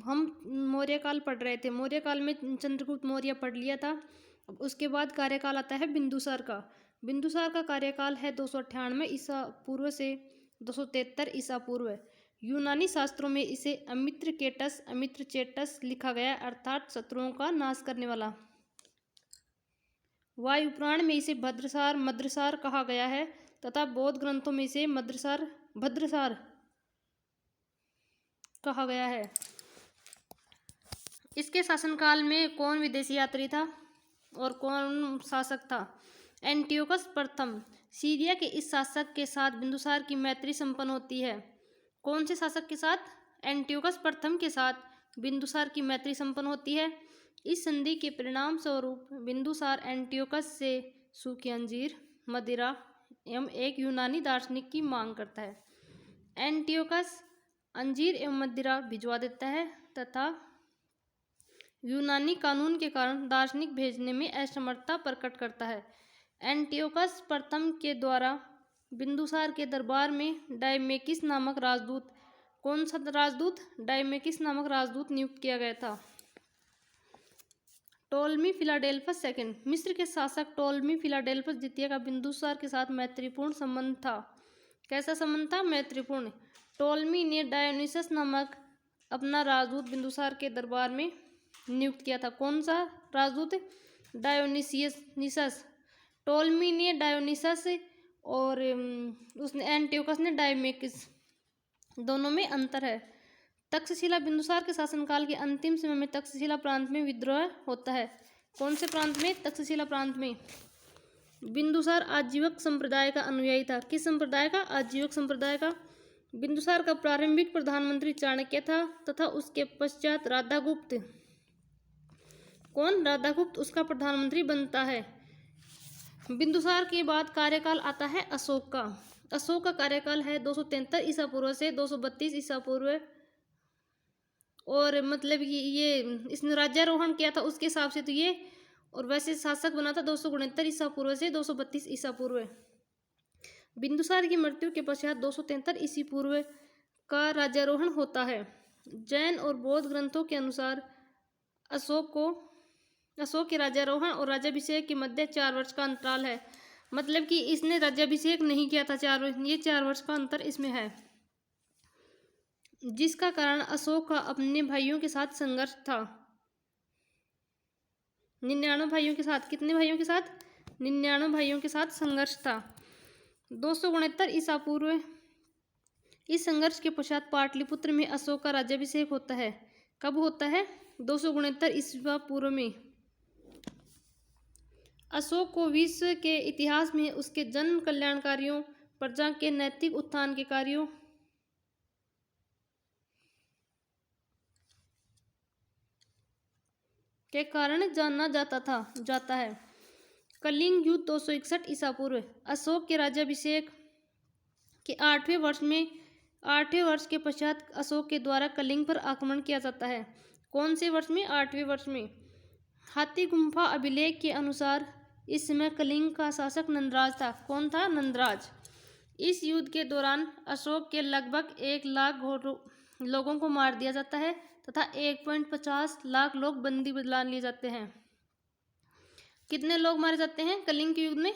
हम मौर्य काल पढ़ रहे थे। मौर्य काल में चंद्रगुप्त मौर्य पढ़ लिया था। अब उसके बाद कार्यकाल आता है बिंदुसार का। बिंदुसार का कार्यकाल है 298 ईसा पूर्व से 273 ईसा पूर्व। यूनानी शास्त्रों में इसे अमित्रकेटस अमित्रचेटस लिखा गया, अर्थात शत्रुओं का नाश करने वाला। वायुपुराण में इसे भद्रसार मद्रसार कहा गया है तथा बौद्ध ग्रंथों में इसे मद्रसार भद्रसार कहा गया है। इसके शासनकाल में कौन विदेशी यात्री था और कौन शासक था? एंटियोकस प्रथम। सीरिया के इस शासक के साथ बिंदुसार की मैत्री संपन्न होती है। कौन से शासक के साथ? एंटियोकस प्रथम के साथ बिंदुसार की मैत्री संपन्न होती है। इस संधि के परिणाम स्वरूप बिंदुसार एंटियोकस से सूखी अंजीर, मदिरा एवं एक यूनानी दार्शनिक की मांग करता है। एंटियोकस अंजीर एवं मदिरा भिजवा देता है तथा यूनानी कानून के कारण दार्शनिक भेजने में असमर्थता प्रकट करता है। एंटियोकस प्रथम के द्वारा बिंदुसार के दरबार में डायमेकिस नामक राजदूत, कौन सा राजदूत? डायमेकिस नामक राजदूत नियुक्त किया गया था। टोलमी फिलाडेल्फस सेकंड। मिस्र के शासक टोलमी फिलाडेल्फस द्वितीय का बिंदुसार के साथ मैत्रीपूर्ण संबंध था। कैसा संबंध था? मैत्रीपूर्ण। टोलमी ने डायोनिसस नामक अपना राजदूत बिंदुसार के दरबार में नियुक्त किया था। कौन सा राजदूत? डायोनिसियस। टोलमी ने डायोनिसस और उसने एंटियोकस ने डायमेकिस, दोनों में अंतर है। तक्षशिला बिंदुसार के शासनकाल के अंतिम समय में तक्षशिला प्रांत में विद्रोह होता है। कौन से प्रांत में? तक्षशिला प्रांत में। बिंदुसार आजीवक संप्रदाय का अनुयायी था। किस संप्रदाय का? आजीवक संप्रदाय का। बिंदुसार का प्रारंभिक प्रधानमंत्री चाणक्य था तथा उसके पश्चात राधागुप्त, कौन? राधागुप्त उसका प्रधानमंत्री बनता है। बिंदुसार के बाद कार्यकाल आता है अशोक का। अशोक का कार्यकाल है 273 ईसा पूर्व से 232 ईसा पूर्व। और मतलब ये इसने राज्यारोहण किया था उसके हिसाब से तो ये, और वैसे शासक बना था 269 ईसा पूर्व से 232 ईसा पूर्व। बिंदुसार की मृत्यु के पश्चात 273 ईसा पूर्व का राज्यारोहण होता है। जैन और बौद्ध ग्रंथों के अनुसार अशोक के राज्यारोहण और राज्याभिषेक के मध्य 4 वर्ष का अंतराल है। मतलब कि इसने राज्याभिषेक नहीं किया था 4 वर्ष, ये 4 वर्ष का अंतर इसमें है, जिसका कारण अशोक का अपने भाइयों के साथ संघर्ष था। 99 भाइयों के साथ, कितने भाइयों के साथ? 99 भाइयों के साथ संघर्ष था। 269 ईसा पूर्व। इस संघर्ष के पश्चात पाटलिपुत्र में अशोक का राज्याभिषेक होता है। कब होता है? 269 ईसा पूर्व में। अशोक को विश्व के इतिहास में उसके जन कल्याणकारियों, प्रजा के नैतिक उत्थान के कार्यों के कारण जाना जाता है। कलिंग युद्ध 261 ईसा पूर्व। अशोक के राज्याभिषेक के 8वें वर्ष के पश्चात अशोक के द्वारा कलिंग पर आक्रमण किया जाता है। कौन से वर्ष में? 8वें वर्ष में। हाथी गुम्फा अभिलेख के अनुसार इस समय कलिंग का शासक नंदराज था। कौन था? नंदराज। इस युद्ध के दौरान अशोक के लगभग 1 लाख लोगों को मार दिया जाता है तथा 1.50 लाख लोग बंदी बना लिए जाते हैं। कितने लोग मारे जाते हैं कलिंग के युद्ध में?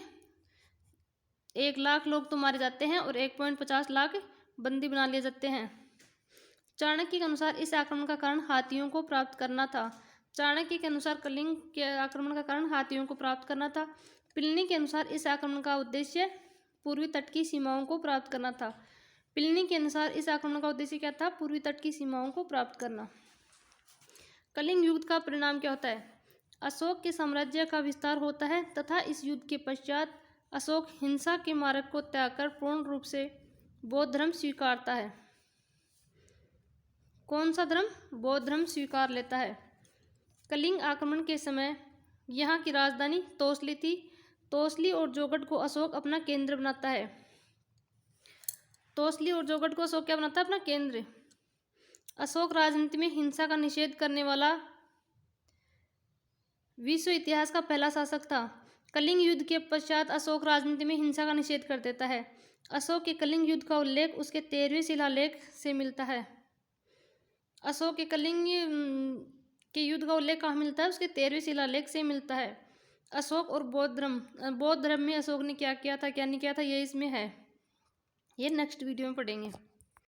1 लाख लोग तो मारे जाते हैं और 1.50 लाख बंदी बना लिए जाते हैं। चाणक्य के अनुसार इस आक्रमण का कारण हाथियों को प्राप्त करना था। चाणक्य के अनुसार कलिंग के आक्रमण का कारण हाथियों को प्राप्त करना था। प्लिनी के अनुसार इस आक्रमण का उद्देश्य पूर्वी तट की सीमाओं को प्राप्त करना था। प्लिनी के अनुसार इस आक्रमण का उद्देश्य क्या था? पूर्वी तट की सीमाओं को प्राप्त करना। कलिंग युद्ध का परिणाम क्या होता है? अशोक के साम्राज्य का विस्तार होता है तथा इस युद्ध के पश्चात अशोक हिंसा के मार्ग को त्याग कर पूर्ण रूप से बौद्ध धर्म स्वीकारता है। कौन सा धर्म? बौद्ध धर्म स्वीकार लेता है। कलिंग आक्रमण के समय यहाँ की राजधानी तोसली थी। तोसली और जोगढ़ को अशोक अपना केंद्र बनाता है। तोसली और जोगढ़ को अशोक क्या बनाता है? अपना केंद्र। अशोक राजनीति में हिंसा का निषेध करने वाला विश्व इतिहास का पहला शासक था। कलिंग युद्ध के पश्चात अशोक राजनीति में हिंसा का निषेध कर देता है। अशोक के कलिंग युद्ध का उल्लेख उसके 13वें शिलालेख से मिलता है। अशोक के कलिंग के युद्ध का उल्लेख कहाँ मिलता है? उसके 13वें शिलालेख से मिलता है। अशोक और बौद्ध धर्म में अशोक ने क्या किया था, क्या नहीं किया था, ये इसमें है। ये नेक्स्ट वीडियो में पढ़ेंगे।